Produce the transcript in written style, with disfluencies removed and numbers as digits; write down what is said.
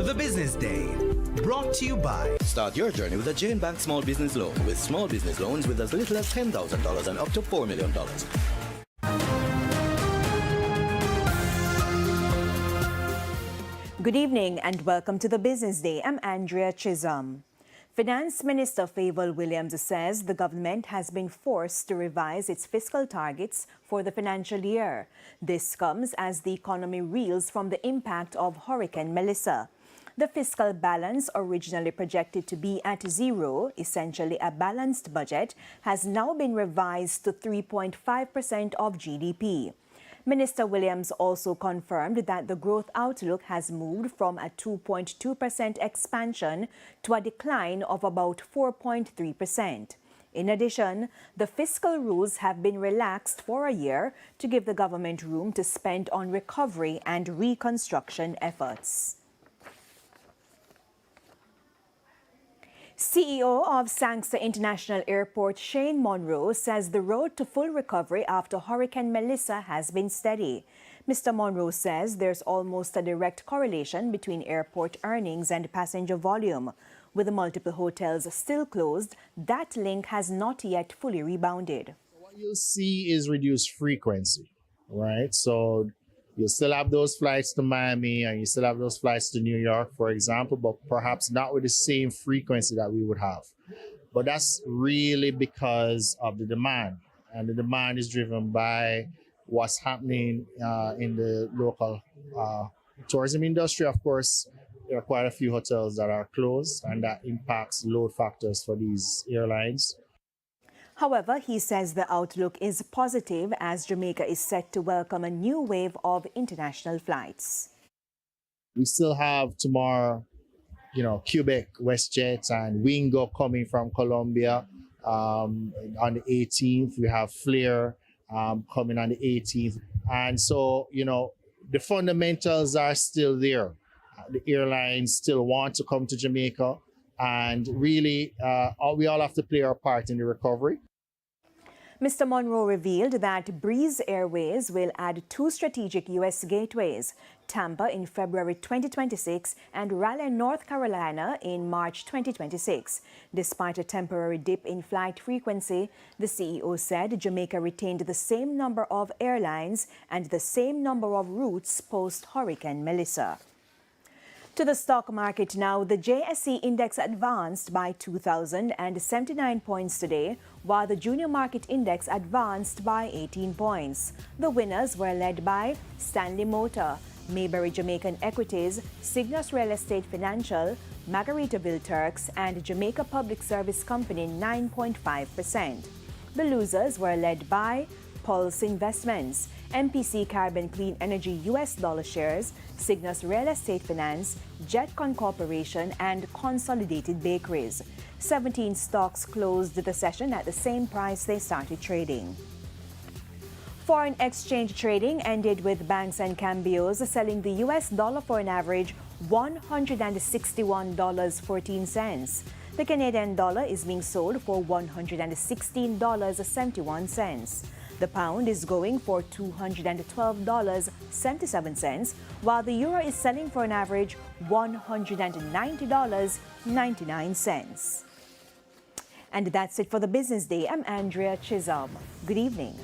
The Business Day, brought to you by... Start your journey with a Jane Bank Small Business Loan with small business loans with as little as $10,000 and up to $4 million. Good evening and welcome to the Business Day. I'm Andrea Chisholm. Finance Minister Favour Williams says the government has been forced to revise its fiscal targets for the financial year. This comes as the economy reels from the impact of Hurricane Melissa. The fiscal balance, originally projected to be at zero, essentially a balanced budget, has now been revised to 3.5% of GDP. Minister Williams also confirmed that the growth outlook has moved from a 2.2% expansion to a decline of about 4.3%. In addition, the fiscal rules have been relaxed for a year to give the government room to spend on recovery and reconstruction efforts. CEO of Sangster International Airport Shane Monroe says the road to full recovery after Hurricane Melissa has been steady. Mr. Monroe says there's almost a direct correlation between airport earnings and passenger volume. With the multiple hotels still closed, that link has not yet fully rebounded. What you'll see is reduced frequency, right? So you still have those flights to Miami and you still have those flights to New York, for example, but perhaps not with the same frequency that we would have. But that's really because of the demand. And the demand is driven by what's happening in the local tourism industry. Of course, there are quite a few hotels that are closed, and that impacts load factors for these airlines. However, he says the outlook is positive as Jamaica is set to welcome a new wave of international flights. We still have tomorrow, Quebec, WestJet, and Wingo coming from Colombia on the 18th. We have Flair coming on the 18th. And so, the fundamentals are still there. The airlines still want to come to Jamaica. And really, we all have to play our part in the recovery. Mr. Monroe revealed that Breeze Airways will add 2 strategic U.S. gateways, Tampa in February 2026 and Raleigh, North Carolina in March 2026. Despite a temporary dip in flight frequency, the CEO said Jamaica retained the same number of airlines and the same number of routes post-Hurricane Melissa. To the stock market now, the JSE index advanced by 2,079 points today, while the junior market index advanced by 18 points. The winners were led by Stanley Motor, Mayberry Jamaican Equities, Cygnus Real Estate Financial, Margaritaville Turks, and Jamaica Public Service Company 9.5%. The losers were led by Pulse Investments, MPC Carbon Clean Energy US dollar shares, Cygnus Real Estate Finance, Jetcon Corporation, and Consolidated Bakeries. 17 stocks closed the session at the same price they started trading. Foreign exchange trading ended with banks and cambios selling the US dollar for an average $161.14. The Canadian dollar is being sold for $116.71. The pound is going for $212.77, while the euro is selling for an average $190.99. And that's it for the Business Day. I'm Andrea Chisholm. Good evening.